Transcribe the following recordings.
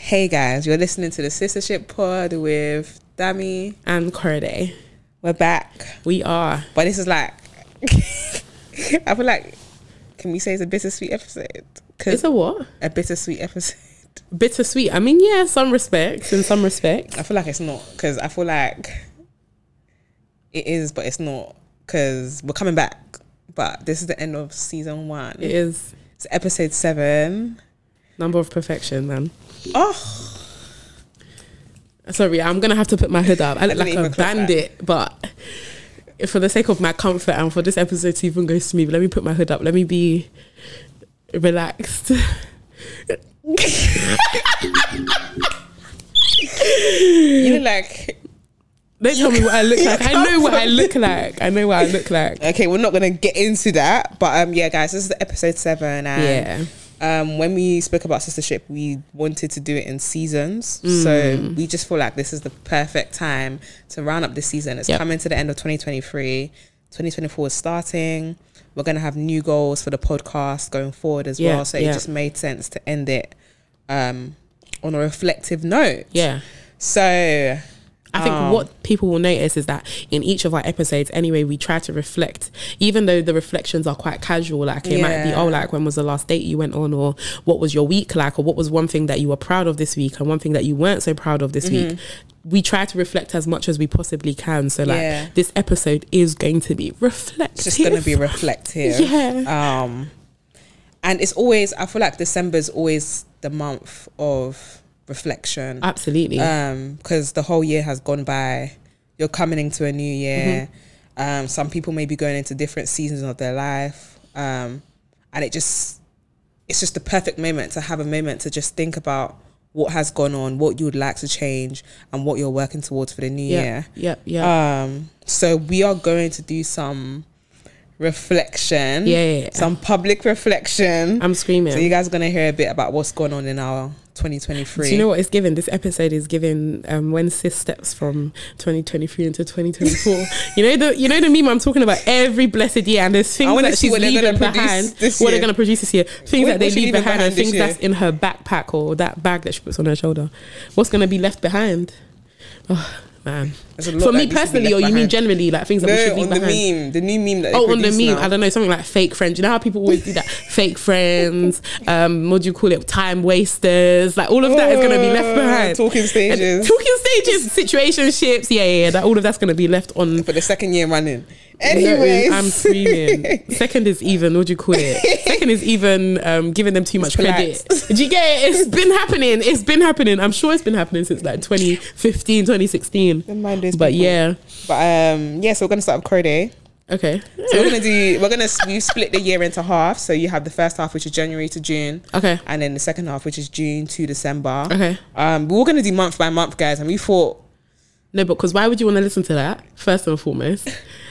Hey guys, you're listening to the Sistership pod with Dami and Corday. We're back. We are. But this is like, I feel like, can we say it's a bittersweet episode? It's a what? A bittersweet episode. Bittersweet. I mean, yeah, in some respects. I feel like it's not, because I feel like it is, but it's not, because we're coming back. But this is the end of season 1. It is. It's episode 7. Number of perfection, man. Oh. Sorry, I'm going to have to put my hood up. I look like a bandit, but for the sake of my comfort and for this episode to even go smooth, let me put my hood up. Let me be relaxed. You look like... Don't tell me what I look like. I know what I look like. Okay, we're not going to get into that. But yeah, guys, this is episode 7. And when we spoke about Sistership, we wanted to do it in seasons. So we just feel like this is the perfect time to round up this season. It's coming to the end of 2023. 2024 is starting. We're going to have new goals for the podcast going forward as well. So it just made sense to end it on a reflective note. Yeah. So... I think what people will notice is that in each of our episodes, anyway, we try to reflect, even though the reflections are quite casual. Like it might be, oh, like when was the last date you went on, or what was your week like, or what was one thing that you were proud of this week and one thing that you weren't so proud of this week. We try to reflect as much as we possibly can. So like this episode is going to be reflective. It's just going to be reflective. And it's always, I feel like December's always the month of reflection. Absolutely. Because the whole year has gone by. You're coming into a new year. Some people may be going into different seasons of their life, and it's just the perfect moment to have a moment to just think about what has gone on, what you would like to change, and what you're working towards for the new year. So we are going to do some reflection, some public reflection. I'm screaming. So you guys are going to hear a bit about what's going on in our 2023. Do you know what it's given? This episode is given when sis steps from 2023 into 2024. you know the meme I'm talking about every blessed year, and there's things that she's leaving behind. What they're going to produce this year, things that they leave behind, and things that's in her backpack or that bag that she puts on her shoulder. What's going to be left behind? Oh man. For me personally, or you mean generally, like things that we should leave behind? The new meme that on the meme, I don't know, something like fake friends. You know how people always do that? Fake friends, what do you call it? Time wasters, like all of that is going to be left behind. Talking stages, situationships, that all of that's going to be left on for the second year running. Anyways, I'm screaming. Second is even, what do you call it? Second is even giving them too much credit. Do you get it? It's been happening. I'm sure it's been happening since like 2015, 2016. But so we're gonna start with Corday. Okay. So we split the year into half. So you have the first half, which is January to June. Okay. And then the second half, which is June to December. Okay. We're gonna do month by month, guys, and we thought, no, but because why would you want to listen to that first and foremost?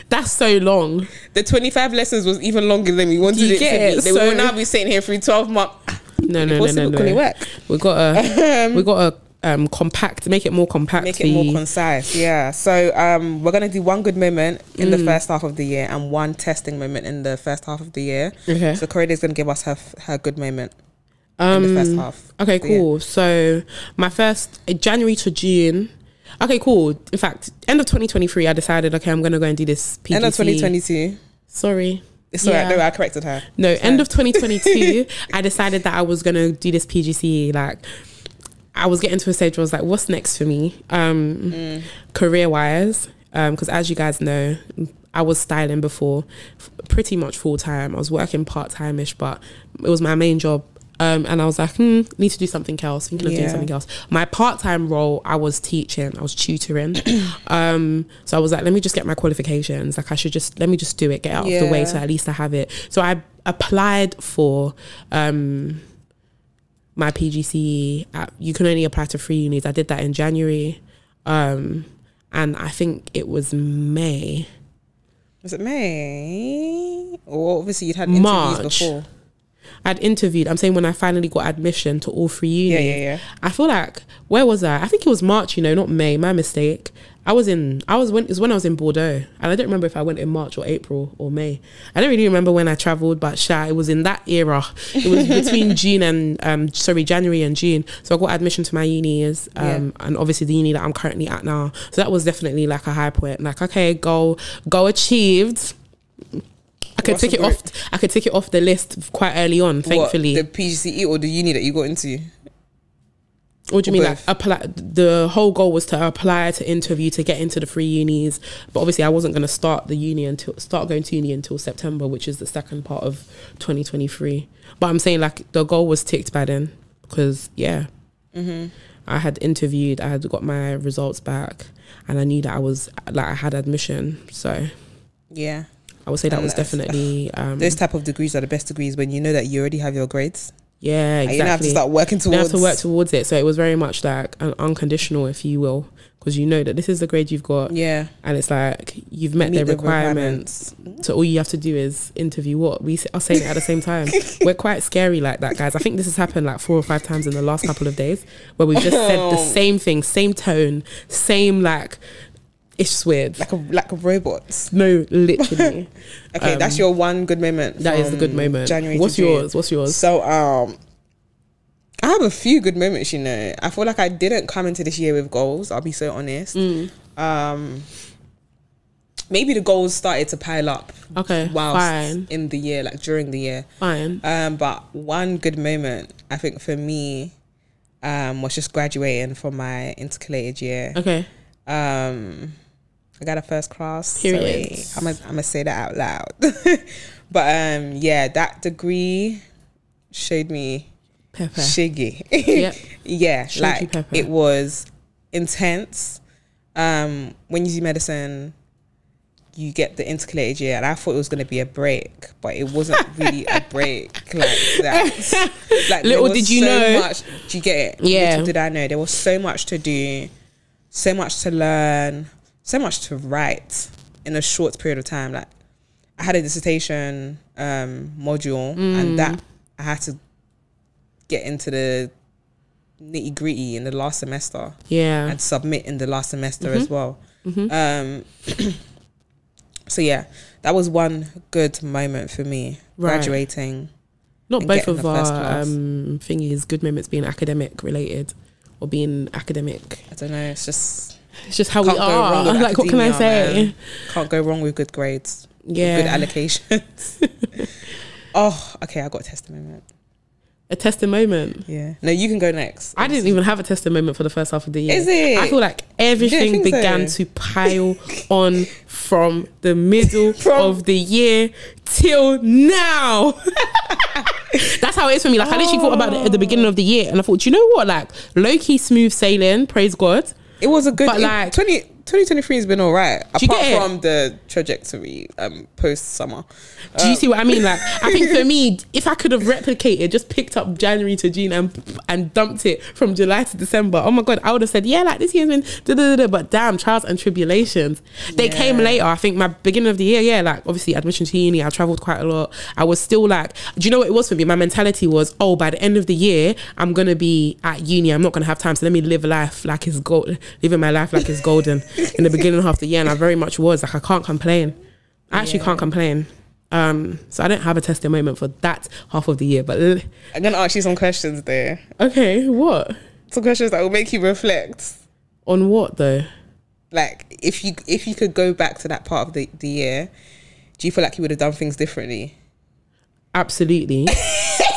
That's so long. The 25 lessons was even longer than we wanted it to be. They will now be sitting here for 12 months. No. Can it work? We got a compact, make it more compact, make it more concise. Yeah. So we're gonna do one good moment in the first half of the year and one testing moment in the first half of the year. Okay. So Coriday's gonna give us her good moment in the first half. Okay, cool. So my first January to June. Okay, cool. In fact, end of 2023, I decided, okay, I'm gonna go and do this PGC. End of 2022. Sorry. It's alright. No, I corrected her. No, end of 2022, I decided that I was gonna do this PGC. Like, I was getting to a stage where I was like, what's next for me? Career wise, because as you guys know, I was styling before, pretty much full time. I was working part time ish, but it was my main job. And I was like, need to do something else, thinking of doing something else. My part-time role, I was teaching, I was tutoring. So I was like, let me just get my qualifications. Like let me just do it, get out of the way, so at least I have it. So I applied for my PGCE. You can only apply to 3 unis. I did that in January. And I think it was May. Was it May? Or obviously you'd had interviews before. I'd interviewed. I'm saying when I finally got admission to all 3 unis. Yeah. I feel like, where was I? I think it was March, not May. My mistake. It was when I was in Bordeaux, and I don't remember if I went in March or April or May. I don't really remember when I travelled, but it was in that era. It was between January and June. So I got admission to my unis, and obviously the uni that I'm currently at now. So that was definitely like a high point. Like, okay, goal achieved. I could tick it off the list quite early on, thankfully. What, the PGCE or the uni that you got into? What do you mean? Like, apply? The whole goal was to apply, to interview, to get into the 3 unis. But obviously, I wasn't going to start going to uni until September, which is the second part of 2023. But I'm saying, like, the goal was ticked by then because I had interviewed, I had got my results back, and I knew that I had admission. So yeah, I would say that was definitely those type of degrees are the best degrees when you know that you already have your grades. Yeah, exactly. You don't have to start working towards. You have to work towards it. So it was very much like an unconditional, if you will, because you know that this is the grade you've got. Yeah, and it's like you've met the requirements. So all you have to do is interview. What we are saying it at the same time. We're quite scary like that, guys. I think this has happened like 4 or 5 times in the last couple of days, where we've just said the same thing, same tone, same like. It's just weird. Like a robot. No, literally. Okay, that's your one good moment. That is the good moment. January. What's yours? So I have a few good moments, I feel like I didn't come into this year with goals, I'll be so honest. Maybe the goals started to pile up. Okay, fine. In the year, like during the year. Fine. But one good moment, I think for me, was just graduating from my intercalated year. Okay. I got a first class. Period. I'm gonna say that out loud. But yeah, that degree showed me pepper. Shiggy. Yep. Yeah, showed like you pepper. It was intense. When you do medicine, you get the intercalated year, and I thought it was gonna be a break, but it wasn't really a break like that. Like, little did you know. Much, do you get it? Yeah. Little did I know there was so much to do. So much to learn, so much to write in a short period of time. Like, I had a dissertation module, and that I had to get into the nitty gritty in the last semester. Yeah, and submit in the last semester as well. So yeah, that was one good moment for me, graduating. Not both of our thingies, good moments being academic related. Or being academic. I don't know. It's just how we are. Like, what can I say? Man. Can't go wrong with good grades. Yeah. Good allocations. Oh, okay. I got a testimony. A testimony? Yeah. No, you can go next. I didn't even have a testimony for the first half of the year. Is it? I feel like everything began to pile on from the middle of the year till now. That's how it is for me. Like, I literally thought about it at the beginning of the year, and I thought, you know what? Like, low-key smooth sailing, praise God. It was a good... But like... 2023 has been all right. Apart from the trajectory post-summer. Do you see what I mean? Like, I think for me, if I could have replicated, just picked up January to June and dumped it from July to December, oh my God, I would have said, yeah, like, this year's been da-da-da-da. But damn, trials and tribulations. They came later. I think my beginning of the year, like, obviously admission to uni, I travelled quite a lot. I was still like, do you know what it was for me? My mentality was, oh, by the end of the year, I'm going to be at uni. I'm not going to have time. So let me live life like it's gold, living my life like it's golden. In the beginning of the year, and I very much was like, I can't complain. I actually can't complain. So I don't have a testing moment for that half of the year, but I'm gonna ask you some questions there. Okay, what? Some questions that will make you reflect. On what though? Like, if you could go back to that part of the year, do you feel like you would have done things differently? Absolutely.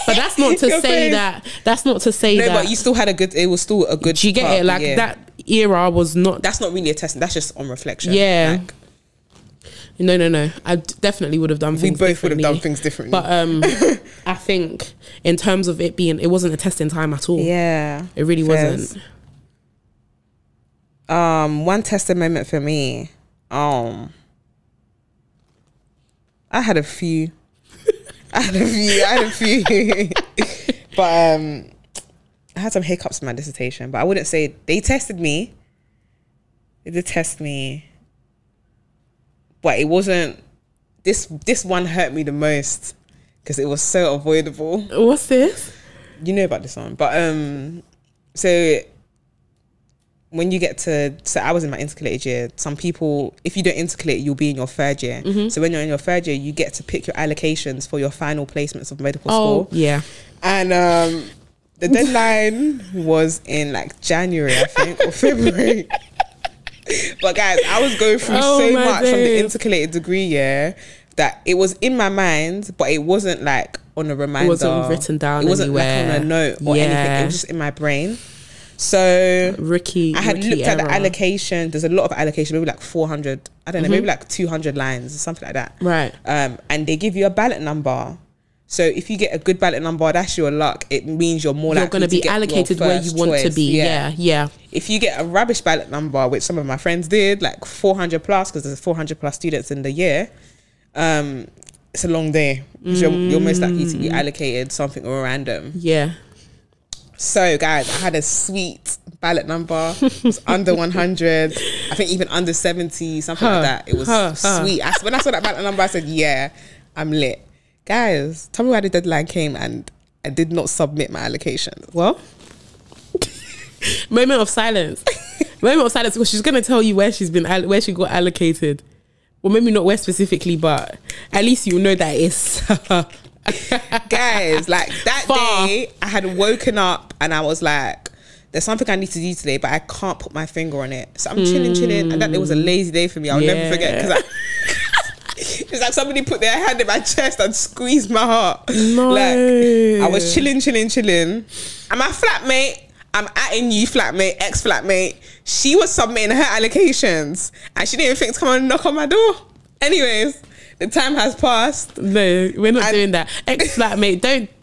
But that's not to say that. That's not to say that. No, but you still had a good. It was still a good. Do you get it? Like, that era was not. That's not really a testing. That's just on reflection. Yeah. Like, no. I definitely would have done things. We both would have done things differently. But I think in terms of it being, it wasn't a testing time at all. Yeah, it really wasn't. One testing moment for me. I had a few. I had a few. But I had some hiccups in my dissertation, but I wouldn't say they tested me. They did test me, but it wasn't. This one hurt me the most because it was so avoidable. What's this? You know about this one, but so when you get to, so I was in my intercalated year. Some people, if you don't intercalate, you'll be in your third year. So when you're in your third year, you get to pick your allocations for your final placements of medical school. Yeah. And the deadline was in like January, I think, or February. But guys, I was going through so much from the intercalated degree year that it was in my mind, but it wasn't like on a reminder. It wasn't written down. It wasn't anywhere. like on a note or anything. It was just in my brain. So I had looked at the allocation. There's a lot of allocation, maybe like 400. I don't know, maybe like 200 lines or something like that. Right. And they give you a ballot number. So if you get a good ballot number, that's your luck. It means you're more likely going to be allocated where you want to be. Yeah. If you get a rubbish ballot number, which some of my friends did, like 400 plus, because there's 400 plus students in the year, it's a long day. You're most likely to be allocated something or random. Yeah. So guys, I had a sweet ballot number. It was under 100. I think even under 70, something like that. It was sweet. When I saw that ballot number, I said, yeah, I'm lit. Guys, tell me why the deadline came and I did not submit my allocation. Well, moment of silence. Moment of silence, because she's going to tell you where she got allocated. Well, maybe not where specifically, but at least you know that it's... Guys, like that day, I had woken up and I was like, there's something I need to do today, but I can't put my finger on it. So I'm chilling. And that day was a lazy day for me. I'll never forget, because it's like somebody put their hand in my chest and squeezed my heart. No. Like, I was chilling. And my flatmate, I'm atting you, flatmate, ex-flatmate, she was submitting her allocations and she didn't even think to come and knock on my door. Anyways, the time has passed. No, we're not doing that. Ex-flatmate,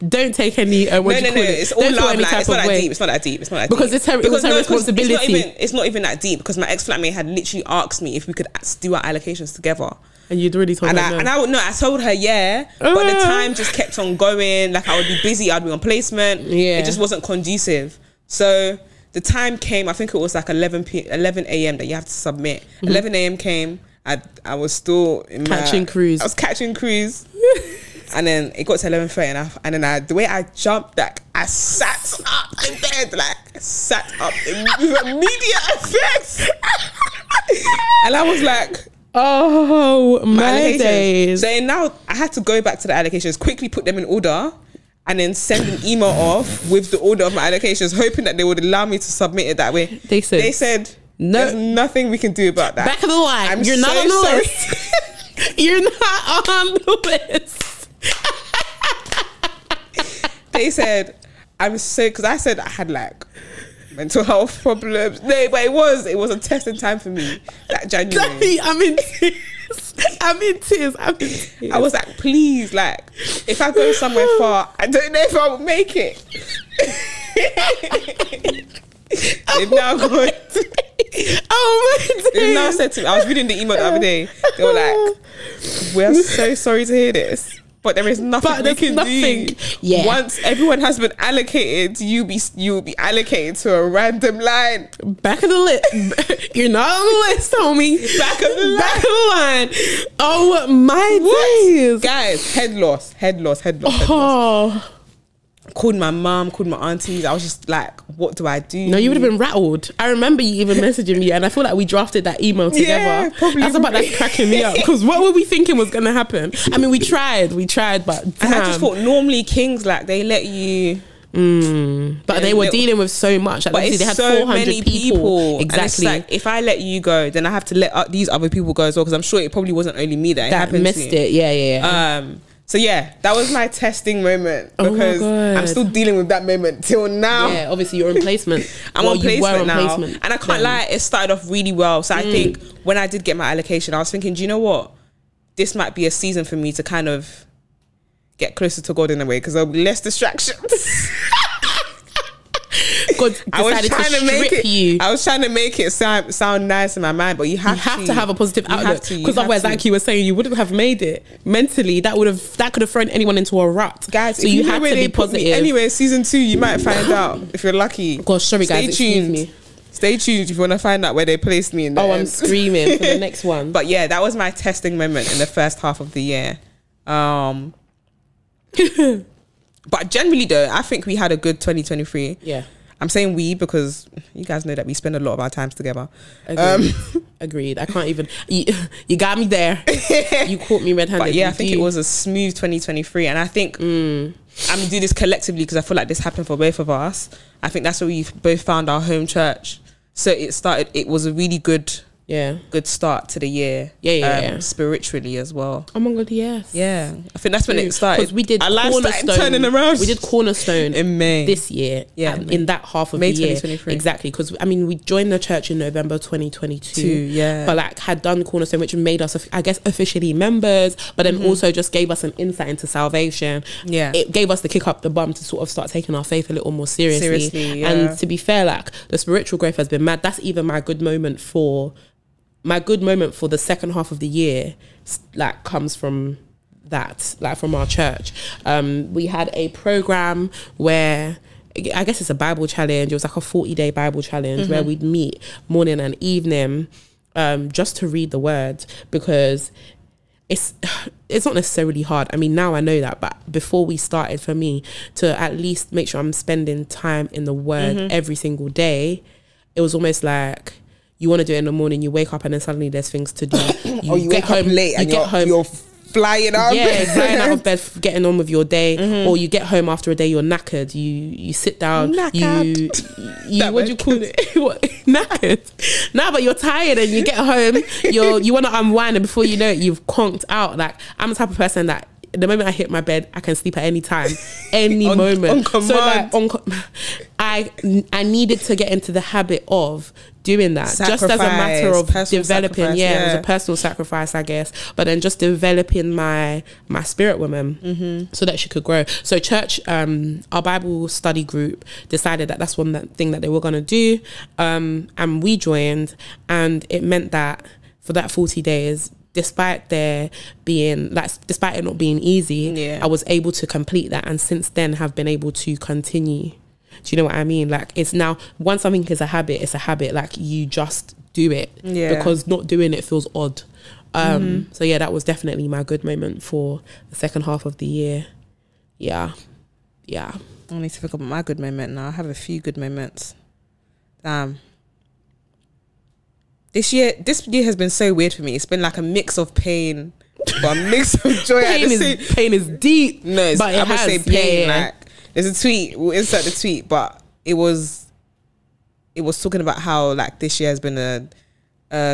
don't take any. No. It's all love. Like, it's not that deep. It's not that deep. Because it was her responsibility. It's not even that deep, because my ex-flatmate had literally asked me if we could do our allocations together. And you'd already told her I told her but the time just kept on going. Like, I would be busy, I'd be on placement. Yeah. It just wasn't conducive. So the time came, I think it was like 11 a.m. that you have to submit. 11 a.m. came, I was still in catching cruise. I was catching cruise. And then it got to 11:30 and then the way I jumped, like I sat up in bed, like sat up with immediate effects. And I was like, oh my days. So now I had to go back to the allocations, quickly put them in order, and then send an email off with the order of my allocations, hoping that they would allow me to submit it that way. They said no, there's nothing we can do about that. Back of the line. You're not on the list. You're not on the list. They said, I'm so, because I said I had like mental health problems. No, but it was a testing time for me that January. I'm in tears. I was like, please, like, if I go somewhere far, I don't know if I will make it. They've now gone. Oh my days. They've now said to me, I was reading the email the other day. They were like, we're so sorry to hear this, but there is nothing we can do. Yeah. Once everyone has been allocated, you'll be allocated to a random line. Back of the list. You're not on the list, homie. Back of the line. Back of the line. Oh my days. Guys, head loss. Oh. Called my mom, called my aunties. I was just like, what do I do? No, you would have been rattled. I remember you even messaging me, and I feel like we drafted that email together. Yeah, probably. That's cracking me up, because what were we thinking was going to happen? I mean, we tried, but damn. And I just thought normally Kings, like, they let you... But they were dealing with so much. Like, but it's they had so 400 many people. Exactly. And it's like, if I let you go, then I have to let these other people go as well, because I'm sure it probably wasn't only me that happened missed to. it. Yeah. So yeah, that was my testing moment, because I'm still dealing with that moment till now. Yeah, obviously you're in placement. I'm on placement now, and I can't lie, it started off really well. So I think when I did get my allocation, I was thinking, do you know what? This might be a season for me to kind of get closer to God in a way, because there'll be less distractions. God decided I was trying to make it sound nice in my mind, but you have to have a positive outlook, because otherwise, like you were saying, you wouldn't have made it mentally. That could have thrown anyone into a rut, guys. So you had to be positive. Anyway, season 2, you might find out if you're lucky. Gosh, sorry guys, excuse me. Stay tuned if you want to find out where they placed me in the end. I'm screaming for the next one. But yeah, that was my testing moment in the first half of the year. But generally though, I think we had a good 2023. Yeah. I'm saying we because you guys know that we spend a lot of our times together. Agreed. I can't even. You got me there. You caught me red-handed. But yeah, I think it was a smooth 2023, and I think I'm gonna do this collectively because I feel like this happened for both of us. I think that's where we both found our home church. So it was a really good start to the year. Spiritually as well. Oh my God, yes. Yeah, I think that's when it started. Because we did our life started turning around. We did Cornerstone in May this year. Yeah, in that half of May the year. 2023. Exactly. Because I mean, we joined the church in November 2022. Yeah, but like had done Cornerstone, which made us, I guess, officially members. But then also just gave us an insight into salvation. Yeah, it gave us the kick up the bum to sort of start taking our faith a little more seriously. And to be fair, like the spiritual growth has been mad. That's even my good moment for the second half of the year, like comes from that, like from our church. We had a program where I guess it's a Bible challenge. It was like a 40-day Bible challenge where we'd meet morning and evening just to read the word, because it's not necessarily hard. I mean, now I know that, but before we started, for me to at least make sure I'm spending time in the word every single day, it was almost like you want to do it in the morning, you wake up and then suddenly there's things to do. You get home late and you're flying out of bed. Flying out of bed, getting on with your day. Or you get home after a day, you're knackered. You sit down. Knackered. You what do you call it? What? Knackered. No, but you're tired and you get home, you want to unwind, and before you know it, you've conked out. Like, I'm the type of person that the moment I hit my bed, I can sleep at any time, any moment. On command. So like, I needed to get into the habit of doing that, just as a matter of developing. Yeah, it was a personal sacrifice, I guess. But then just developing my spirit woman so that she could grow. So church, our Bible study group decided that that's one thing that they were going to do, and we joined, and it meant that for that 40 days. Despite it not being easy, I was able to complete that, and since then have been able to continue. Do you know what I mean? Like, it's now, once something is a habit, it's a habit. Like, you just do it because not doing it feels odd. So yeah, that was definitely my good moment for the second half of the year. Yeah. I need to think about my good moment now. I have a few good moments. This year has been so weird for me. It's been like a mix of pain, but a mix of joy. Pain is deep. No, but I would say pain. Like, there's a tweet. We'll insert the tweet, but it was talking about how like this year has been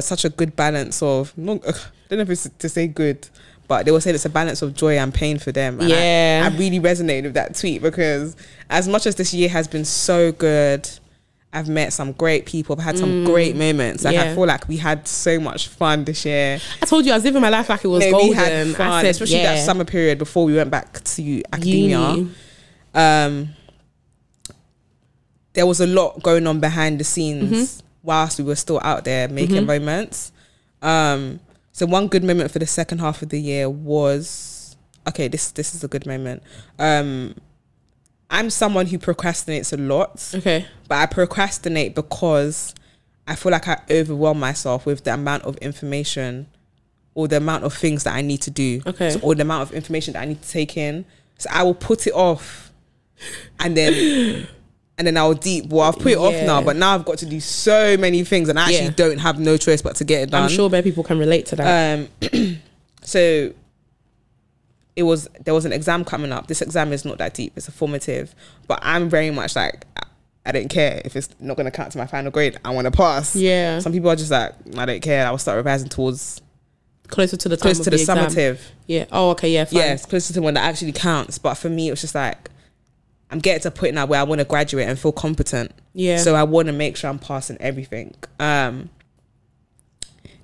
such a good balance of. I don't know if it's to say good, but they were saying it's a balance of joy and pain for them. And I really resonated with that tweet, because as much as this year has been so good, I've met some great people. I've had some great moments. Like, I feel like we had so much fun this year. I told you I was living my life like it was golden. We had fun, especially that summer period before we went back to academia. There was a lot going on behind the scenes whilst we were still out there making moments. So one good moment for the second half of the year was, this is a good moment. I'm someone who procrastinates a lot. Okay. But I procrastinate because I feel like I overwhelm myself with the amount of information or the amount of things that I need to do. Okay. So, or the amount of information that I need to take in. So I will put it off, and then I'll I've put it off now, but now I've got to do so many things, and I actually don't have no choice but to get it done. I'm sure many people can relate to that. So there was an exam coming up. This exam is not that deep, it's a formative, but I'm very much like, I don't care if it's not going to count to my final grade, I want to pass. Yeah. Some people are just like, I don't care, I will start revising towards closer to the time of the summative. Yeah. Oh, okay. Yeah. Fine. Yeah, it's closer to when that actually counts. But for me, it was just like, I'm getting to a point now where I want to graduate and feel competent. Yeah. So I want to make sure I'm passing everything.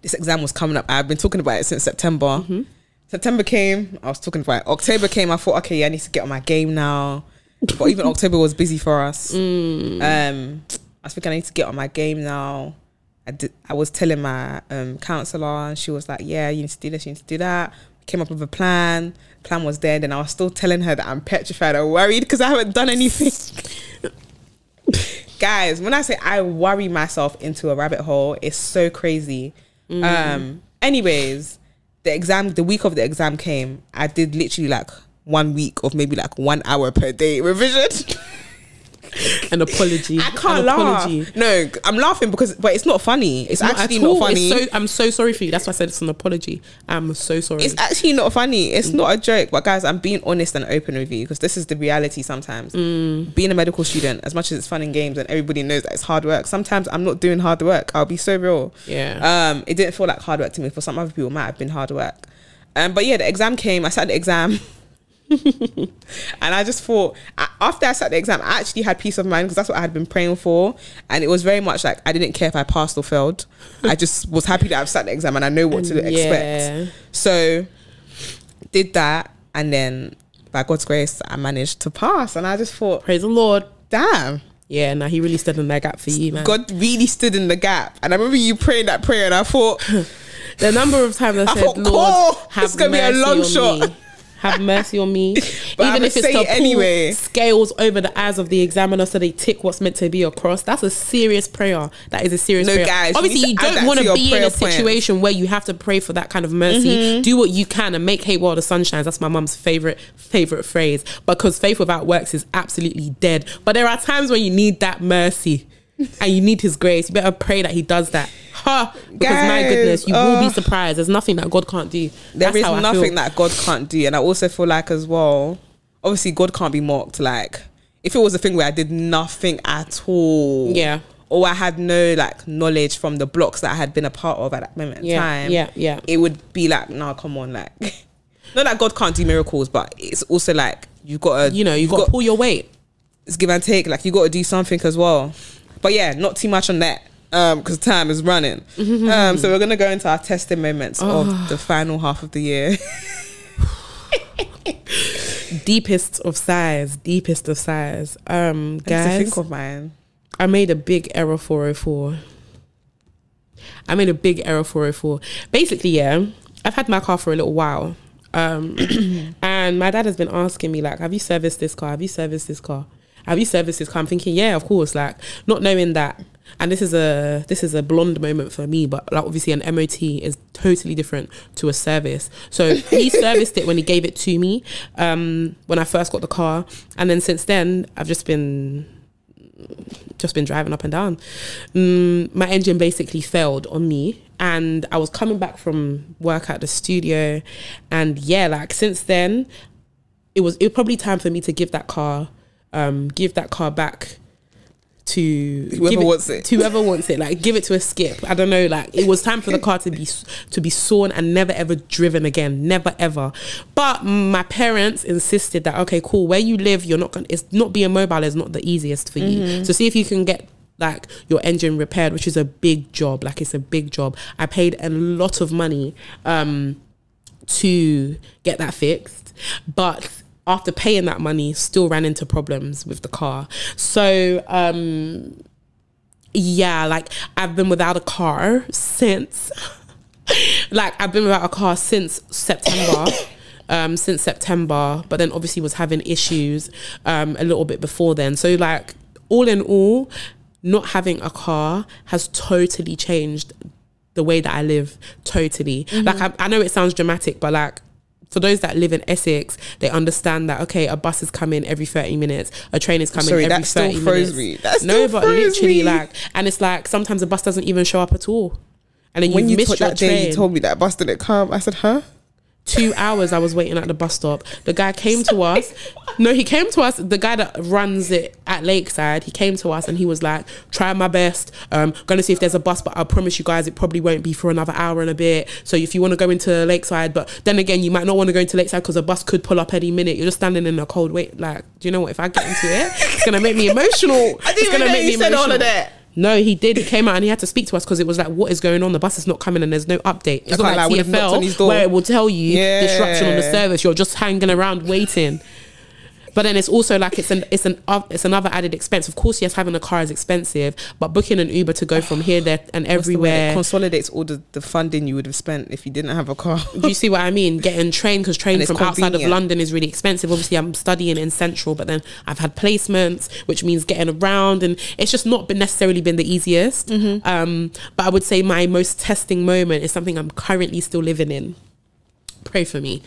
This exam was coming up. I've been talking about it since September. September came, I was talking about it. October came, I thought, okay, I need to get on my game now. But even October was busy for us. I was thinking I need to get on my game now. I was telling my counsellor, and she was like, yeah, you need to do this, you need to do that. We came up with a plan. The plan was there. Then I was still telling her that I'm petrified or worried because I haven't done anything. Guys, when I say I worry myself into a rabbit hole, it's so crazy. Anyways, the week of the exam came, I did literally like 1 week of maybe like 1 hour per day revision. An apology. I can't laugh. No, I'm laughing but it's not funny. It's actually not funny. I'm so sorry for you. That's why I said it's an apology. I'm so sorry. It's actually not funny. It's not a joke. But guys, I'm being honest and open with you because this is the reality sometimes. Being a medical student, as much as it's fun and games and everybody knows that it's hard work, sometimes I'm not doing hard work. I'll be so real. Yeah. It didn't feel like hard work to me. For some other people, it might have been hard work. But yeah, the exam came. I sat the exam. And I just thought, after I sat the exam, I actually had peace of mind because that's what I had been praying for. And it was very much like I didn't care if I passed or failed. I just was happy that I've sat the exam and I know what to expect. So did that, and then by God's grace I managed to pass. And I just thought, praise the Lord. Damn. Yeah, no, he really stood in that gap for you, man. God really stood in the gap. And I remember you praying that prayer and I thought, the number of times I said, thought, Lord, have mercy be a long shot. Me. Have mercy on me. But even if it's to pull scales over the eyes of the examiner so they tick what's meant to be across. That's a serious prayer. That is a serious prayer. Guys, obviously you don't want to be in a situation where you have to pray for that kind of mercy. Do what you can and make hay while the sun shines. That's my mum's favorite phrase, because faith without works is absolutely dead. But there are times when you need that mercy and you need his grace. You better pray that he does that. Because guys, my goodness, you will be surprised. There's nothing that God can't do. There is nothing that God can't do. And I also feel like as well, obviously God can't be mocked. Like if it was a thing where I did nothing at all, or I had no like knowledge from the blocks that I had been a part of at that moment in time, it would be like, no, come on, like not that God can't do miracles, but it's also like you've got to, you've got to pull your weight. It's give and take. Like you got to do something as well. But yeah, not too much on that. Because time is running. So we're gonna go into our testing moments of the final half of the year. Deepest of sighs. Guys, to think of mine. I made a big error 404. Basically, I've had my car for a little while, and my dad has been asking me like, have you serviced this car? I'm thinking, yeah, of course, like not knowing that. And this is a blonde moment for me, but like obviously an MOT is totally different to a service. So he serviced it when he gave it to me, when I first got the car, and then since then I've just been driving up and down. My engine basically failed on me, and I was coming back from work at the studio, and yeah, like since then it was probably time for me to give that car back to whoever wants it, like give it to a skip. I don't know, like it was time for the car to be sawn and never ever driven again, never ever. But my parents insisted that, okay, cool, where you live, it's not being mobile is not the easiest for you, so see if you can get like your engine repaired, which is a big job. Like it's a big job. I paid a lot of money to get that fixed, but after paying that money, still ran into problems with the car. So, yeah, like I've been without a car since, September. But then obviously was having issues a little bit before then. So like all in all, not having a car has totally changed the way that I live, totally. Like I know it sounds dramatic, but like, for those that live in Essex, they understand that, okay, a bus is coming every 30 minutes, a train is coming every 30 minutes. Literally, like, and it's like sometimes a bus doesn't even show up at all. And then when you missed your train. You told me that bus didn't come. I said, huh? 2 hours I was waiting at the bus stop. The guy came to us. No, he came to us. The guy that runs it at Lakeside, he came to us and he was like, try my best. Gonna see if there's a bus, but I promise you guys it probably won't be for another hour and a bit. So if you want to go into Lakeside, but then again, you might not want to go into Lakeside because a bus could pull up any minute. You're just standing in a cold wait. Like, do you know what? If I get into it, it's gonna make me emotional. It's gonna make me emotional. All of that. No, he did. He came out and he had to speak to us because it was like, what is going on? The bus is not coming and there's no update. It's not like TFL where it will tell you disruption on the service. You're just hanging around waiting. But then it's also like it's another added expense. Of course, yes, having a car is expensive, but booking an Uber to go from here, there, and everywhere it consolidates all the funding you would have spent if you didn't have a car. Do you see what I mean? Getting trained, because training from outside of London is really expensive. Obviously, I'm studying in Central, but then I've had placements, which means getting around, and it's just not necessarily been the easiest. But I would say my most testing moment is something I'm currently still living in. Pray for me.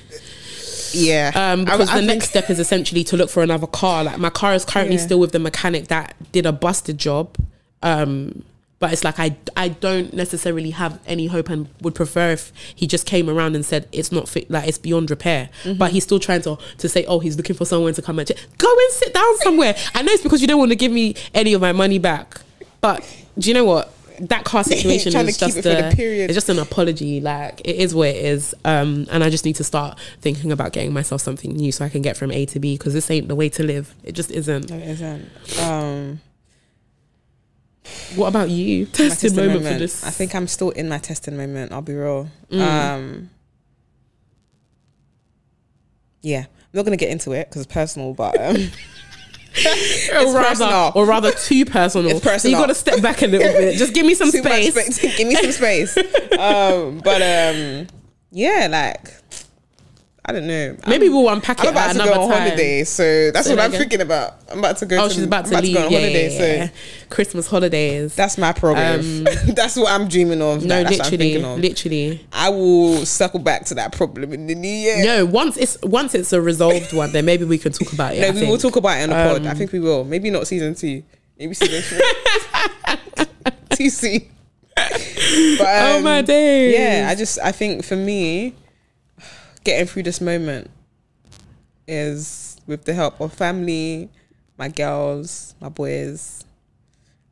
Because the next step is essentially to look for another car. Like my car is currently still with the mechanic that did a busted job. But it's like I don't necessarily have any hope, and would prefer if he just came around and said it's not fit, like it's beyond repair. But he's still trying to say, oh, he's looking for someone to come and check. Go and sit down somewhere. I know it's because you don't want to give me any of my money back, but do you know what? That car situation is it's just an apology. Like, it is what it is. And I just need to start thinking about getting myself something new so I can get from A to B, because this ain't the way to live. It just isn't. No, it isn't. What about you? Testing moment for this. I think I'm still in my testing moment. I'll be real. Yeah, I'm not gonna get into it because it's personal, but or rather too personal. It's personal. So you got to step back a little bit. Just give me some space. Give me some space. Yeah, like, I don't know. Maybe we'll unpack it. I'm about to go on holiday, so that's what I'm thinking about. I'm about to go. She's about to leave. Go on holiday, so Christmas holidays. That's my problem. That's what I'm dreaming of. No, that's what I'm thinking of. Literally. I will circle back to that problem in the new year. No, once it's a resolved one, then maybe we can talk about it. No, we will talk about it on the pod. I think we will. Maybe not season 2. Maybe season 3. TC. But, oh my days. Yeah, I think for me, getting through this moment is with the help of family, my girls, my boys.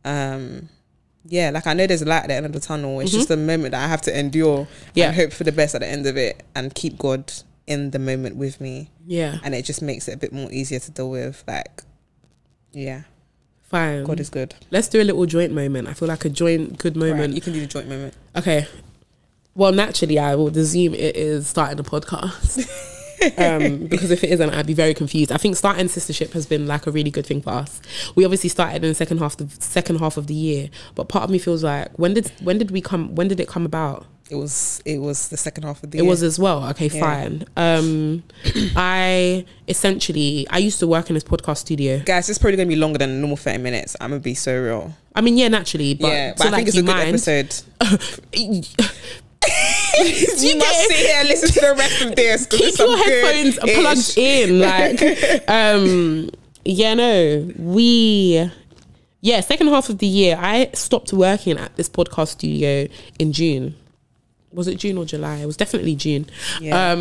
Yeah, like, I know there's a light at the end of the tunnel. It's just a moment that I have to endure and hope for the best at the end of it, and keep God in the moment with me. Yeah. And it just makes it a bit more easier to deal with. Like, yeah. Fine. God is good. Let's do a little joint moment. I feel like a joint good moment. Right, you can do the joint moment. Okay. Well, naturally, I would assume it is starting a podcast. Because if it isn't, I'd be very confused. I think starting Sistership has been like a really good thing for us. We obviously started in the second half of the year, but part of me feels like when did it come about? It was the second half of the year. It was as well. Okay, fine. I used to work in this podcast studio. Guys, it's probably gonna be longer than a normal 30 minutes. I'm gonna be so real. I mean, yeah, naturally, but I think it's a good episode. You must sit here and listen to the rest of this. Keep your headphones plugged in. Like, second half of the year, I stopped working at this podcast studio in June. Was it June or July? It was definitely June. Yeah.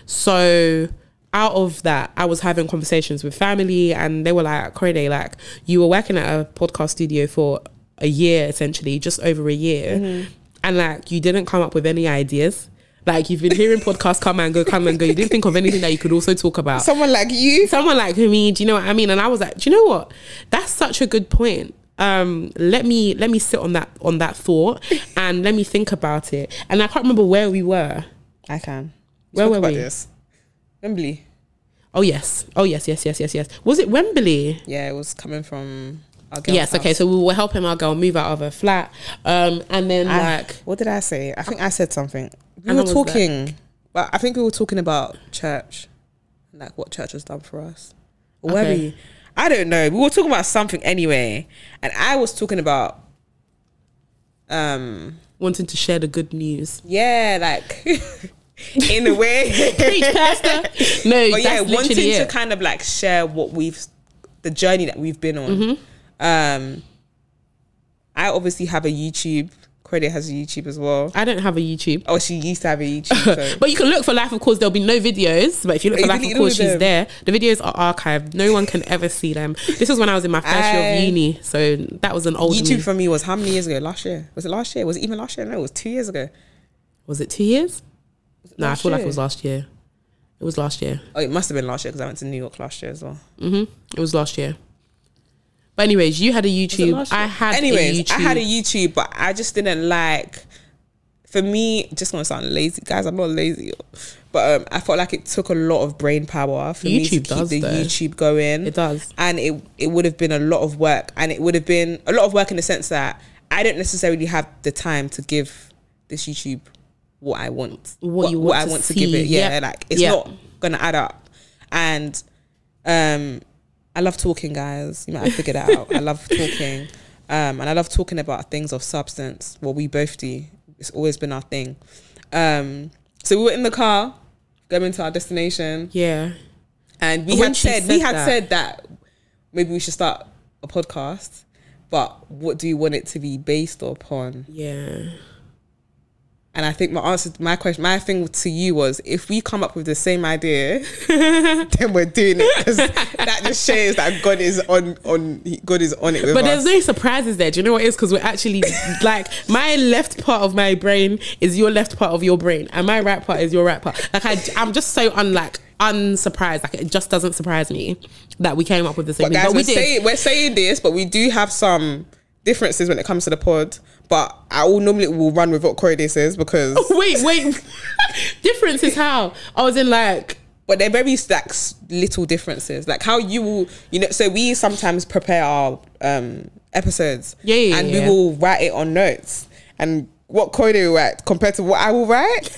So out of that, I was having conversations with family, and they were like, Corey, like, you were working at a podcast studio for a year, essentially, just over a year. And like, you didn't come up with any ideas. Like, you've been hearing podcasts come and go. You didn't think of anything that you could also talk about. Someone like you? Someone like me, do you know what I mean? And I was like, do you know what? That's such a good point. Let me sit on that thought and let me think about it. And I can't remember where we were. I can. Where were we? This. Wembley. Oh yes. Was it Wembley? Yeah, it was coming from our girl's house. Okay, so we were helping our girl move out of her flat. And then what did I say? I think I said something. We were talking, but I think we were talking about church, like what church has done for us. Or were we? I don't know. We were talking about something anyway, and I was talking about wanting to share the good news. Yeah, like in a way. Preach, pastor. No, but yeah, wanting to kind of like share the journey that we've been on. I obviously have a YouTube. Corey has a YouTube as well. I don't have a YouTube. Oh, she used to have a YouTube. So. But you can look for Life of Course. There'll be no videos. But if you look for Life of Course, she's there. The videos are archived. No one can ever see them. This was when I was in my first year of uni. So that was an old YouTube for me was how many years ago? Last year? Was it last year? Was it even last year? No, it was 2 years ago. Was it 2 years? No, I feel like it was last year. It was last year. Oh, it must have been last year because I went to New York last year as well. It was last year. But anyways, you had a YouTube. I had a YouTube, but I just didn't like. For me, just gonna sound lazy, guys. I'm not lazy, but I felt like it took a lot of brain power for me to keep the YouTube going. It does, and it would have been a lot of work, and it would have been a lot of work in the sense that I don't necessarily have the time to give this YouTube what I want, what I want to give it. Yeah, like it's not gonna add up, and I love talking, guys. You might have figured it out. I love talking, and I love talking about things of substance. Well, we both do. It's always been our thing. So we were in the car, going to our destination. Yeah. And we had said that maybe we should start a podcast, but what do you want it to be based upon? Yeah. And I think my thing to you was, if we come up with the same idea, then we're doing it, because that just shows that God is on it with us. But there's no surprises there. Do you know what it is? Because we're actually like, my left part of my brain is your left part of your brain, and my right part is your right part. Like I'm just so unsurprised. Like, it just doesn't surprise me that we came up with the same thing. Guys, we're saying this, but we do have some differences when it comes to the pod. But I will normally run with what Corey says, because wait difference is how I was in like, but they're very like little differences, like how you will, so we sometimes prepare our episods, and we will write it on notes, and what Corey will write compared to what I will write.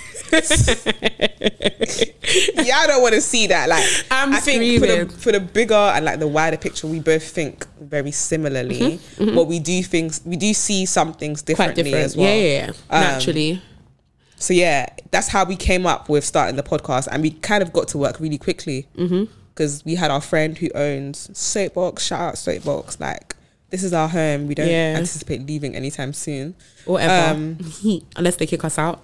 Yeah, I don't want to see that. Like, I think for the bigger and like the wider picture, we both think very similarly, but we do see some things differently as well. Yeah, naturally. So yeah, that's how we came up with starting the podcast, and we kind of got to work really quickly, because we had our friend who owns Soapbox. Shout out Soapbox. Like, this is our home. We don't anticipate leaving anytime soon, or ever, unless they kick us out.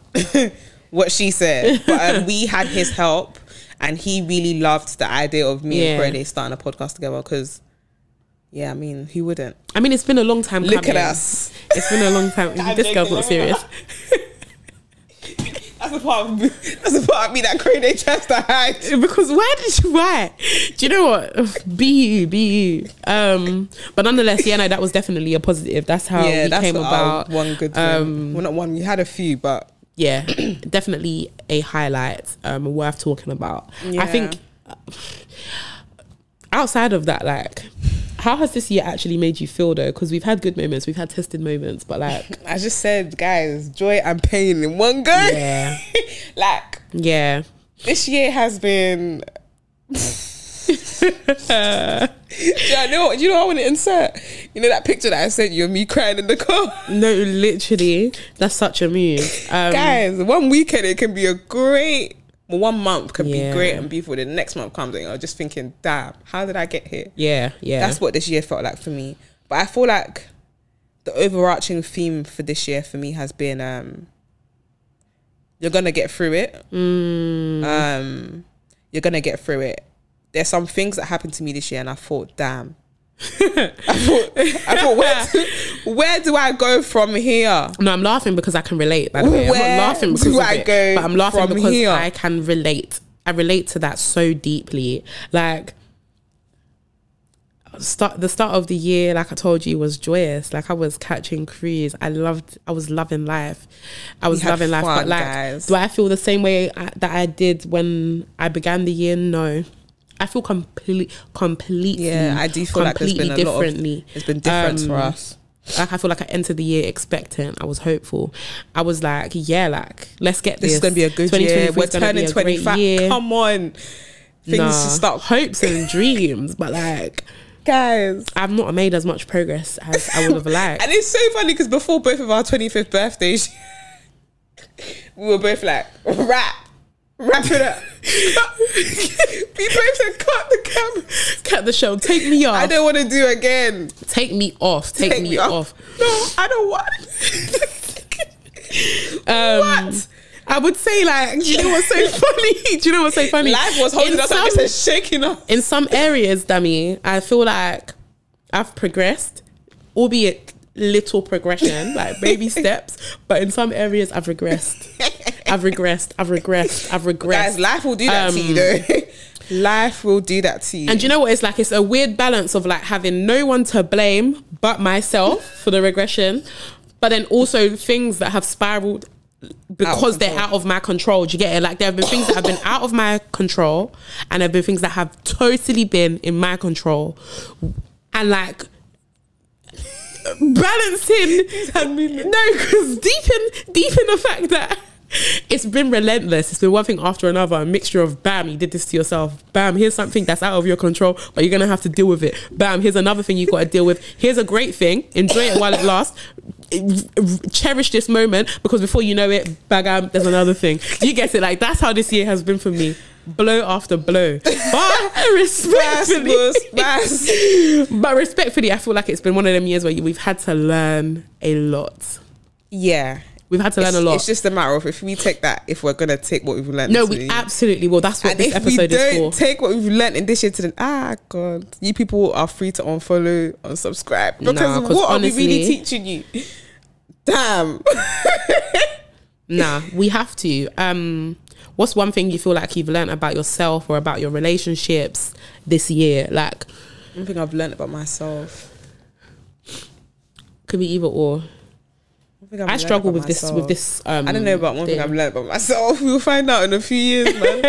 What she said. But we had his help, and he really loved the idea of me and Brody starting a podcast together, because I mean, who wouldn't? I mean, it's been a long time Look at us. It's been a long time. This girl's not serious. That's the part of me that Corey tries to hide. Because why? Do you know what? Be you. But nonetheless, that was definitely a positive. That's how we came about. One good thing. Well, not one. We had a few, but yeah, definitely a highlight. Worth talking about. I think outside of that, like, how has this year actually made you feel though? Because we've had good moments, we've had tested moments, but like I just said, guys, joy and pain in one go. Yeah. Like, yeah, this year has been do you know what I want to insert? You know that picture that I sent you of me crying in the car? No, literally, that's such a move. Guys, one weekend it can be a great, 1 month can be great and beautiful. The next month comes and you're just thinking, damn, how did I get here? Yeah. That's what this year felt like for me. But I feel like the overarching theme for this year for me has been you're gonna get through it. You're gonna get through it. There's some things that happened to me this year, and I thought, damn. I thought, where do I go from here? No, I'm laughing because I can relate, by the way. I'm not laughing because of it, but I'm laughing because I can relate. I relate to that so deeply. Like, the start of the year, like I told you, was joyous. Like, I was catching cruise. I was loving life. But like, guys, do I feel the same way that I did when I began the year? No. I feel completely. Yeah, I do feel like there's been it's been different for us. Like, I feel like I entered the year expectant. I was hopeful. I was like, let's get this. This is gonna be a good year. We're turning 25. Come on, things start hopes and dreams, but like, guys, I've not made as much progress as I would have liked. And it's so funny because before both of our 25th birthdays, we were both like, wrap it up. We both said, cut the camera, cut the show, take me off. I don't want to do again. Take me off. Take me off. No, I don't want. What? I would say, like, do you know what's so funny? Life was holding us up, it's shaking us. In some areas, dummy, I feel like I've progressed, albeit little progression, like baby steps, but in some areas I've regressed. Guys, life will do that to you though. Life will do that to you. And do you know what it's like? It's a weird balance of like having no one to blame but myself for the regression, but then also things that have spiraled because they're out of my control. Do you get it? Like, there have been things that have been out of my control, and there have been things that have totally been in my control. And like, balancing, no, because deep in the fact that It's been relentless. It's been one thing after another, a mixture of bam, you did this to yourself. Bam, here's something that's out of your control, but you're gonna have to deal with it. Bam, here's another thing you've got to deal with. Here's a great thing. Enjoy it while it lasts. Cherish this moment, because before you know it, bagam, there's another thing. You get it? Like, that's how this year has been for me. Blow after blow. But respectfully, I feel like it's been one of them years where we've had to learn a lot. Yeah. We've had to learn a lot. It's just a matter of if we take that, if we're going to take what we've learned. No, we absolutely will. That's what this episode is for. If we don't take what we've learned in this year to the, God, you people are free to unfollow, unsubscribe. Because what honestly, are we really teaching you? Damn. Nah, we have to. What's one thing you feel like you've learned about yourself or about your relationships this year? Like, one thing I've learned about myself. Could be either or. I struggle with this. I don't know about one thing I've learned about myself. We'll find out in a few years, man.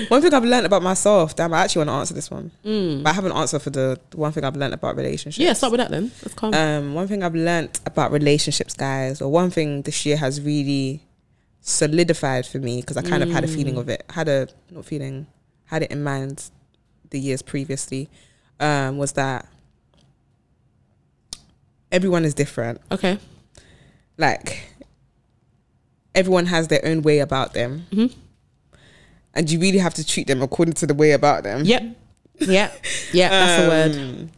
One thing I've learned about myself. Damn, I actually want to answer this one, but I have an answer for the one thing I've learned about relationships. Yeah, start with that then. Let's come. One thing I've learned about relationships, guys, or one thing this year has really solidified for me, because I kind of had a feeling of it. Had it in mind the years previously. Was that everyone is different. Okay. Like, everyone has their own way about them, and you really have to treat them according to the way about them. Yep. That's the word.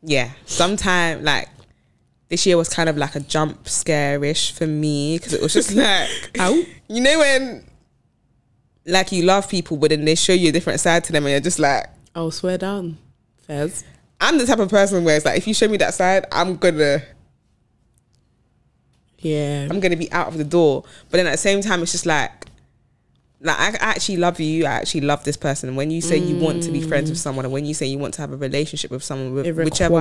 Yeah. Sometimes, like, this year was kind of like a jump scare-ish for me, because it was just like, ow. You know when, like, you love people, but then they show you a different side to them, and you're just like, oh, swear down, Fez. I'm the type of person where it's like, if you show me that side, I'm gonna be out of the door. But then at the same time, it's just like I actually love you. I actually love this person. When you say you want to be friends with someone, and when you say you want to have a relationship with someone, whichever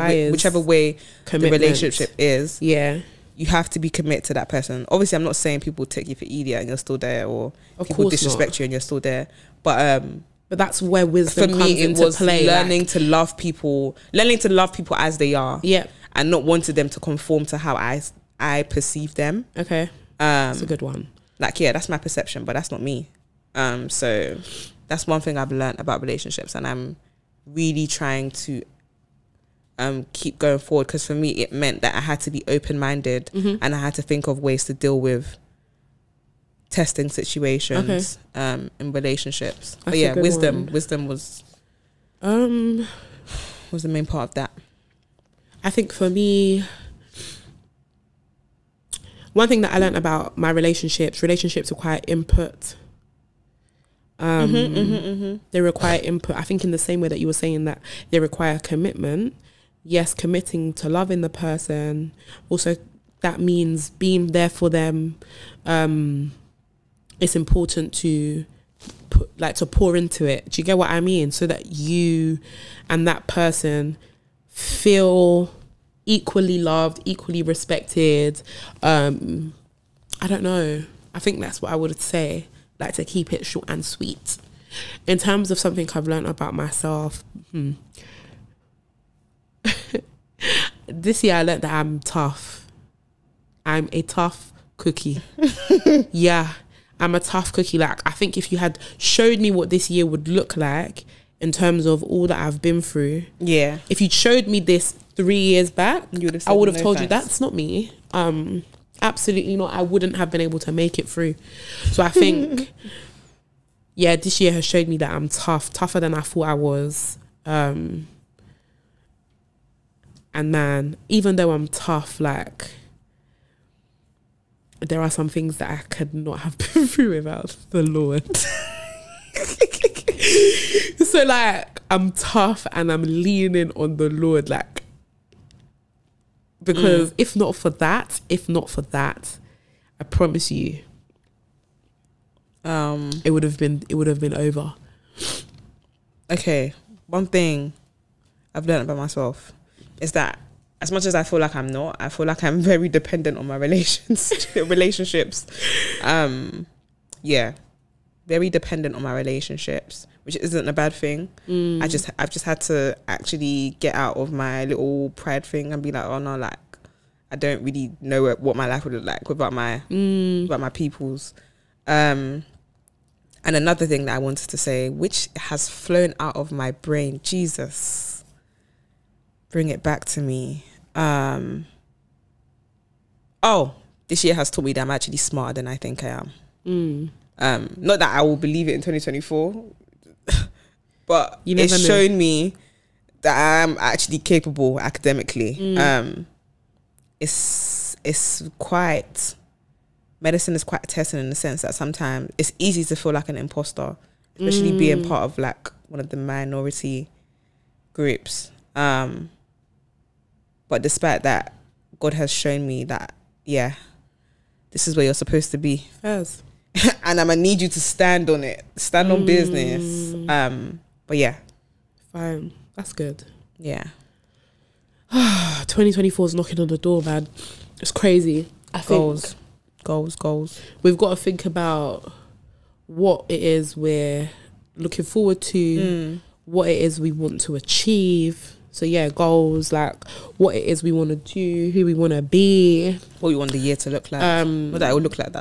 way the relationship is, you have to be committed to that person. Obviously, I'm not saying people take you for idiot and you're still there, or people disrespect you and you're still there. But that's where wisdom comes into play. Learning to love people as they are. Yeah, and not wanting them to conform to how I perceive them. Okay. That's a good one. Like, yeah, that's my perception, but that's not me. So that's one thing I've learned about relationships, and I'm really trying to keep going forward, because for me it meant that I had to be open-minded, and I had to think of ways to deal with testing situations in relationships. But yeah, wisdom was the main part of that. I think for me, one thing that I learned about my relationships require input. They require input. I think in the same way that you were saying that they require commitment. Yes, committing to loving the person. Also, that means being there for them. It's important to pour into it. Do you get what I mean? So that you and that person feel equally loved, equally respected. I don't know. I think that's what I would say. Like, to keep it short and sweet. In terms of something I've learned about myself, this year I learned that I'm tough. I'm a tough cookie. Yeah, I'm a tough cookie. Like, I think if you had showed me what this year would look like in terms of all that I've been through, if you showed me this 3 years back, I would have told you that's not me. Absolutely not. I wouldn't have been able to make it through. So I think this year has showed me that I'm tougher than I thought I was. And man, even though I'm tough, like, there are some things that I could not have been through without the Lord. So like, I'm tough and I'm leaning on the Lord, like, because if not for that, I promise you, it would have been over. Okay, one thing I've learned about myself is that as much as I feel like I'm not, I feel like I'm very dependent on my relationships. Very dependent on my relationships, which isn't a bad thing. I've just had to actually get out of my little pride thing and be like, oh no, like, I don't really know what my life would look like without my peoples. And another thing that I wanted to say, which has flown out of my brain, Jesus, bring it back to me. This year has taught me that I'm actually smarter than I think I am. Not that I will believe it in 2024, but it's shown me that I'm actually capable academically. It's quite, medicine is quite testing in the sense that sometimes it's easy to feel like an imposter, especially being part of like one of the minority groups. But despite that, God has shown me that, yeah, this is where you're supposed to be. Yes. And I'm gonna need you to stand on it, stand on business. But yeah, fine, that's good. Yeah. 2024 is knocking on the door, man. It's crazy. I think goals. We've got to think about what it is we're looking forward to, what it is we want to achieve. So yeah, goals, like what it is we want to do, who we want to be, what we want the year to look like. Not that it will look like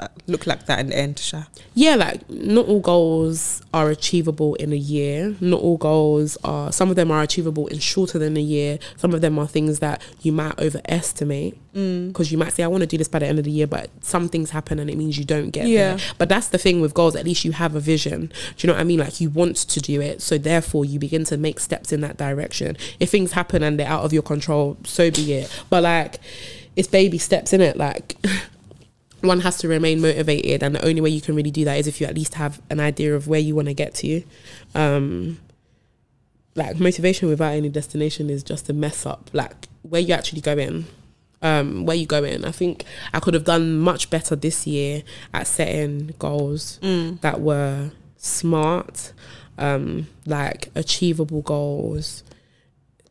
that in the end, Sha. Yeah, like not all goals are achievable in a year. Not all goals are, some of them are achievable in shorter than a year. Some of them are things that you might overestimate, because you might say, I want to do this by the end of the year, but some things happen and it means you don't get there. But that's the thing with goals, at least you have a vision. Do you know what I mean? Like you want to do it, so therefore you begin to make steps in that direction. If things happen and they're out of your control, so be it. But like, it's baby steps, in it. Like one has to remain motivated, and the only way you can really do that is if you at least have an idea of where you want to get to. Like motivation without any destination is just a mess up. Like where you actually going, I think I could have done much better this year at setting goals that were smart, like achievable goals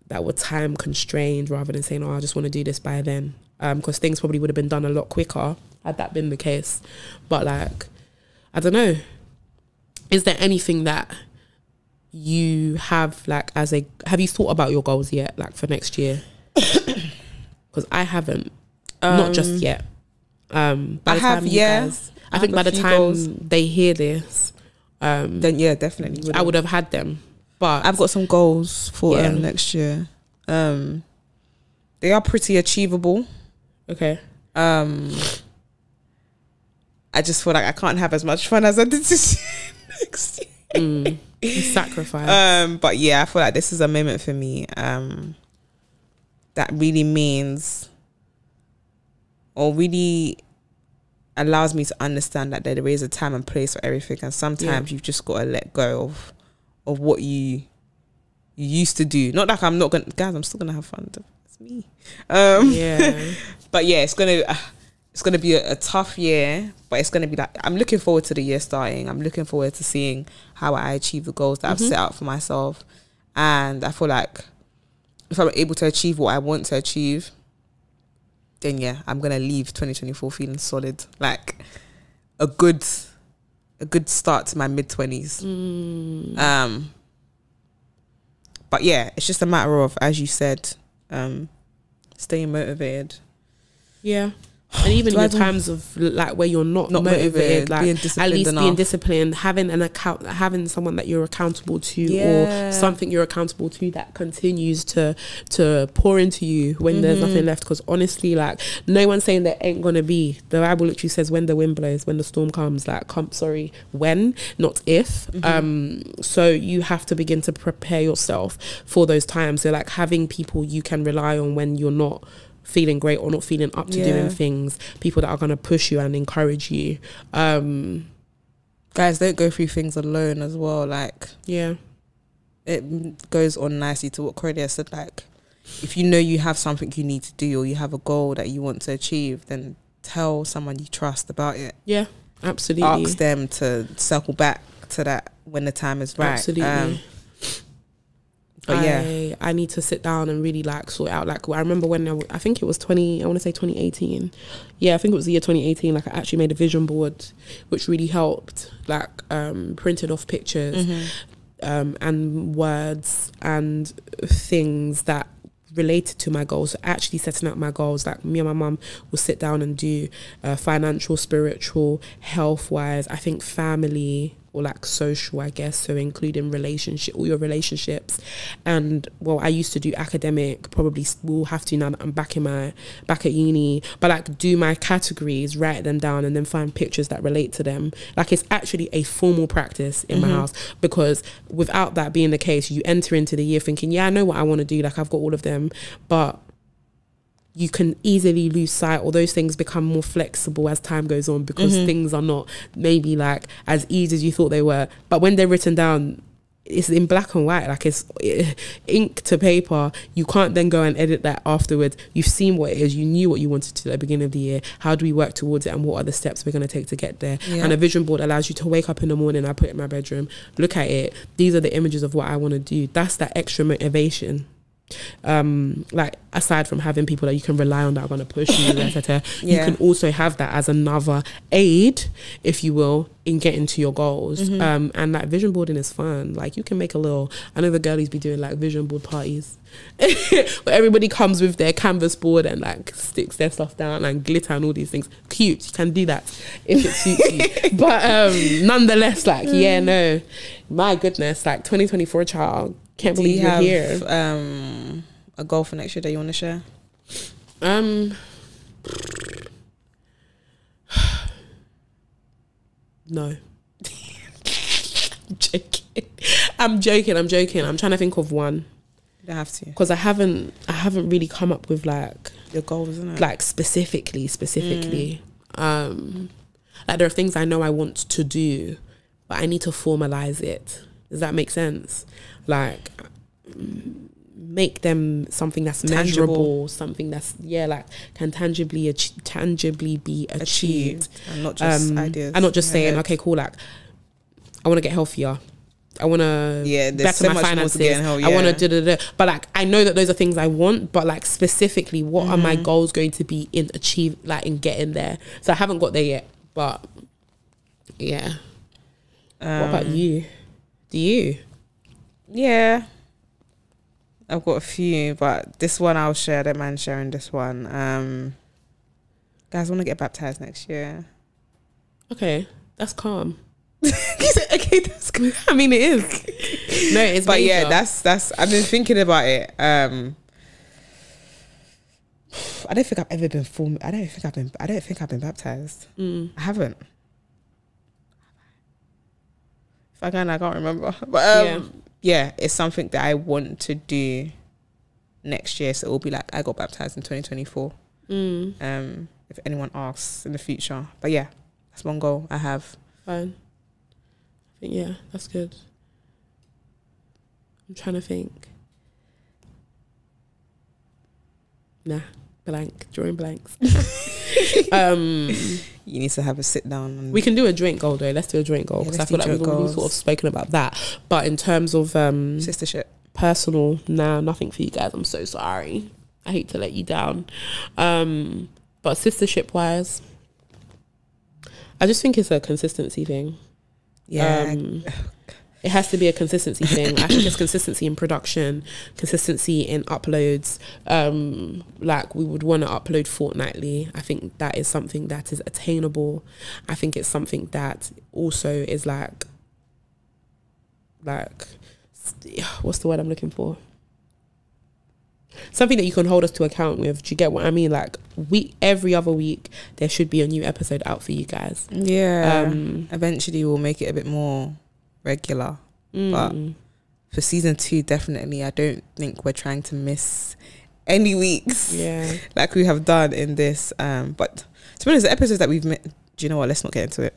that were time constrained, rather than saying, I just want to do this by then. Because things probably would have been done a lot quicker had that been the case. But like, I don't know. Is there anything that you have like have you thought about your goals yet, like for next year? Because I haven't, not just yet. I think by the time they hear this, then yeah, definitely I would have had them. But I've got some goals for next year. They are pretty achievable. Okay. I just feel like I can't have as much fun as I did this next year. Sacrifice. But yeah, I feel like this is a moment for me that really means, or really allows me to understand that there is a time and place for everything, and sometimes you've just got to let go of what you used to do. Not like I'm not gonna, guys, I'm still gonna have fun. It's me. But yeah, it's gonna be a tough year, but it's gonna be like, I'm looking forward to the year starting. I'm looking forward to seeing how I achieve the goals that I've set out for myself. And I feel like if I'm able to achieve what I want to achieve, then yeah, I'm gonna leave 2024 feeling solid, like a good start to my mid-20s. But yeah, it's just a matter of, as you said, staying motivated. Yeah. And even in the times of like where you're not motivated, like at least being disciplined, having an account, having someone that you're accountable to, or something you're accountable to that continues to pour into you when there's nothing left. Because honestly, like, no one's saying there ain't gonna be. The Bible literally says when the wind blows, when the storm comes, like when, not if. So you have to begin to prepare yourself for those times. So like having people you can rely on when you're not feeling great or not feeling up to doing things, people that are going to push you and encourage you. Guys, don't go through things alone as well. Like, it goes on nicely to what Cordelia said. Like, if you know you have something you need to do, or you have a goal that you want to achieve, then tell someone you trust about it. Yeah, absolutely. Ask them to circle back to that when the time is right. Absolutely. But I need to sit down and really like sort out. Like, I remember when I think it was 2018. Yeah, I think it was the year 2018. Like, I actually made a vision board, which really helped. Like, printed off pictures and words and things that related to my goals. So actually setting up my goals, like me and my mum will sit down and do financial, spiritual, health wise, I think family, or like social, I guess, so including all your relationships. And well, I used to do academic, probably will have to now that I'm back at uni, but like do my categories, write them down, and then find pictures that relate to them. Like it's actually a formal practice in my house, because without that being the case, you enter into the year thinking, yeah, I know what I want to do, like I've got all of them, but you can easily lose sight, or those things become more flexible as time goes on, because things are not maybe like as easy as you thought they were. But when they're written down, it's in black and white, like it's ink to paper. You can't then go and edit that afterwards. You've seen what it is, you knew what you wanted to do at the beginning of the year. How do we work towards it, and what are the steps we're going to take to get there? And a vision board allows you to wake up in the morning, I put it in my bedroom, look at it, these are the images of what I want to do. That's that extra motivation. Like aside from having people that you can rely on that are going to push you, etc., you can also have that as another aid, if you will, in getting to your goals. And like vision boarding is fun. Like you can make I know the girlies be doing like vision board parties where everybody comes with their canvas board and like sticks their stuff down and glitter and all these things. Cute, you can do that if it suits you. But nonetheless, like no, my goodness, like 2024 child, can't believe you're here. A goal for next year that you want to share? No. I'm joking. I'm trying to think of one. You don't have to, because I haven't really come up with like your goals, isn't it? Like specifically. Like there are things I know I want to do, but I need to formalize it. Does that make sense? Like make them something that's tangible, measurable, something that's like can tangibly be achieved, and not just ideas. I'm not just saying, okay, cool, like I want to get healthier, I want to better my finances, I want to but like I know that those are things I want, but like specifically what are my goals going to be in in getting there? So I haven't got there yet, but what about you? Do you? Yeah, I've got a few, but this one I'll share. I don't mind sharing this one. Guys, I want to get baptized next year. Okay, that's calm. Okay, that's good. I mean, it is. No, it's but major. Yeah, that's. I've been thinking about it. I don't think I've ever been formed. I don't think I've been baptized. I haven't. If I can, I can't remember. But yeah, it's something that I want to do next year. So it will be like I got baptized in 2024. If anyone asks in the future. But yeah, that's one goal I have. Fine. I think that's good. I'm trying to think. Nah, blank. Drawing blanks. You need to have a sit down. We can do a drink goal though. Let's do a drink goal, because I feel like we've already sort of spoken about that. But in terms of sistership, personal, nothing for you guys. I'm so sorry. I hate to let you down. But sistership wise, I just think it's a consistency thing. It has to be a consistency thing. I think it's consistency in production, consistency in uploads. Like we would want to upload fortnightly. I think that is something that is attainable. I think it's something that also is like what's the word I'm looking for? Something that you can hold us to account with. Do you get what I mean? Like every other week there should be a new episode out for you guys. Eventually we'll make it a bit more regular, but for season 2 definitely I don't think we're trying to miss any weeks like we have done in this, but to be honest, the episodes that we've met, do you know what, let's not get into it.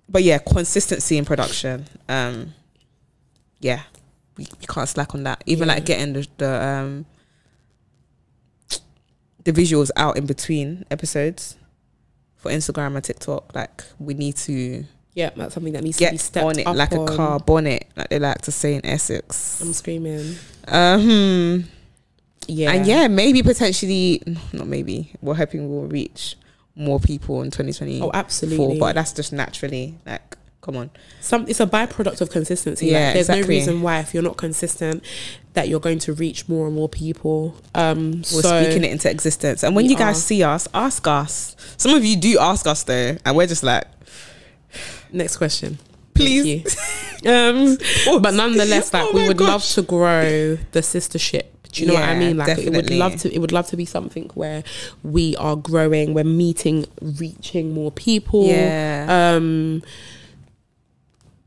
But yeah, consistency in production, we can't slack on that. Even like getting the visuals out in between episodes for Instagram and TikTok, like we need to that's something that needs to be stepped on it up like on. a car bonnet, like they like to say in Essex. I'm screaming. And maybe potentially, not maybe, we're hoping we'll reach more people in 2024. Oh, absolutely. But that's just naturally, like come on. It's a byproduct of consistency. Yeah, like, there's exactly. no reason why, if you're not consistent, that you're going to reach more and more people. We're speaking it into existence. And when you guys see us, ask us. Some of you do ask us though, and we're just like, next question, please. But nonetheless, like, we would love to grow the sistership. Do you know what I mean? Like, definitely. it would love to be something where we are growing, we're meeting, reaching more people. Yeah.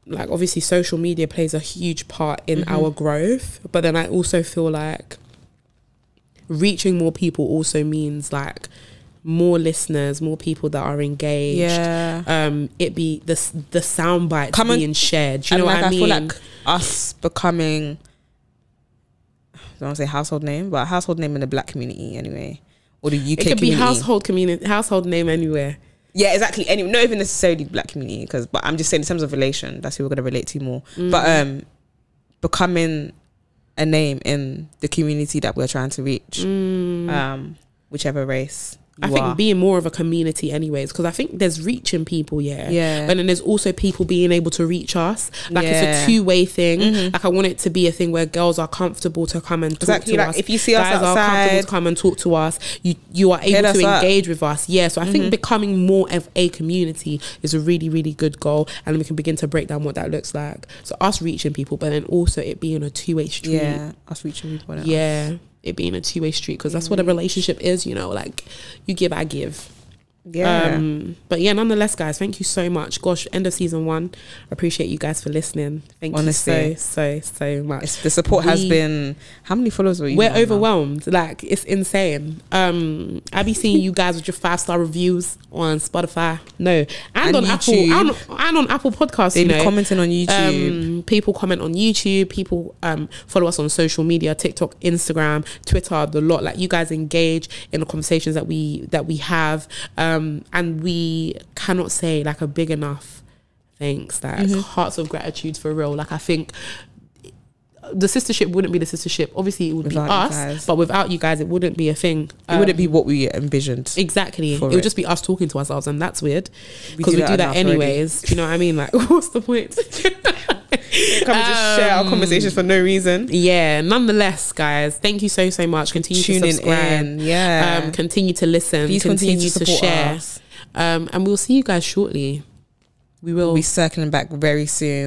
Like, obviously social media plays a huge part in our growth, but then I also feel like reaching more people also means like more listeners, more people that are engaged. It be the sound bites being shared. Do you know what I mean? I feel like us becoming, I don't want to say household name, but a household name in the black community anyway, or the UK community. It could be household name anywhere. Yeah, exactly. Anyway, not even necessarily black community, but I'm just saying in terms of relation, that's who we're gonna relate to more. But becoming a name in the community that we're trying to reach, whichever race. I think being more of a community anyways, because I think there's reaching people, but then there's also people being able to reach us. Like, it's a two-way thing. Like, I want it to be a thing where girls are comfortable to come and talk to us. If you see us guys outside, are comfortable to come and talk to us. You are able to engage with us. So I think becoming more of a community is a really, really good goal, and we can begin to break down what that looks like. So us reaching people, but then also it being a two-way street. Yeah, us reaching people. It being a two-way street, because that's what a relationship is, you know, like, you give, I give. But yeah, nonetheless, guys, thank you so much. Gosh, end of season 1. Appreciate you guys for listening. Thank you so much. The support has been, how many followers were you? We're overwhelmed. Like, it's insane. I be seeing you guys with your 5-star reviews on Spotify, and on YouTube. Apple, and on Apple Podcasts. They've been commenting on YouTube. People comment on YouTube. People follow us on social media, TikTok, Instagram, Twitter, the lot. Like, you guys engage in the conversations that we have. And we cannot say like a big enough thanks. Like, hearts of gratitude for real. Like, I think the sistership wouldn't be the sistership. Obviously it would be us, but without you guys it wouldn't be a thing. It wouldn't be what we envisioned. Exactly. It would just be us talking to ourselves, and that's weird because we do that anyways. Do you know what I mean? Like, what's the point? Come and just share our conversations for no reason. Nonetheless, guys, thank you so much. Continue to subscribe. Continue to listen. Please continue to share us. And we'll see you guys shortly. We'll be circling back very soon.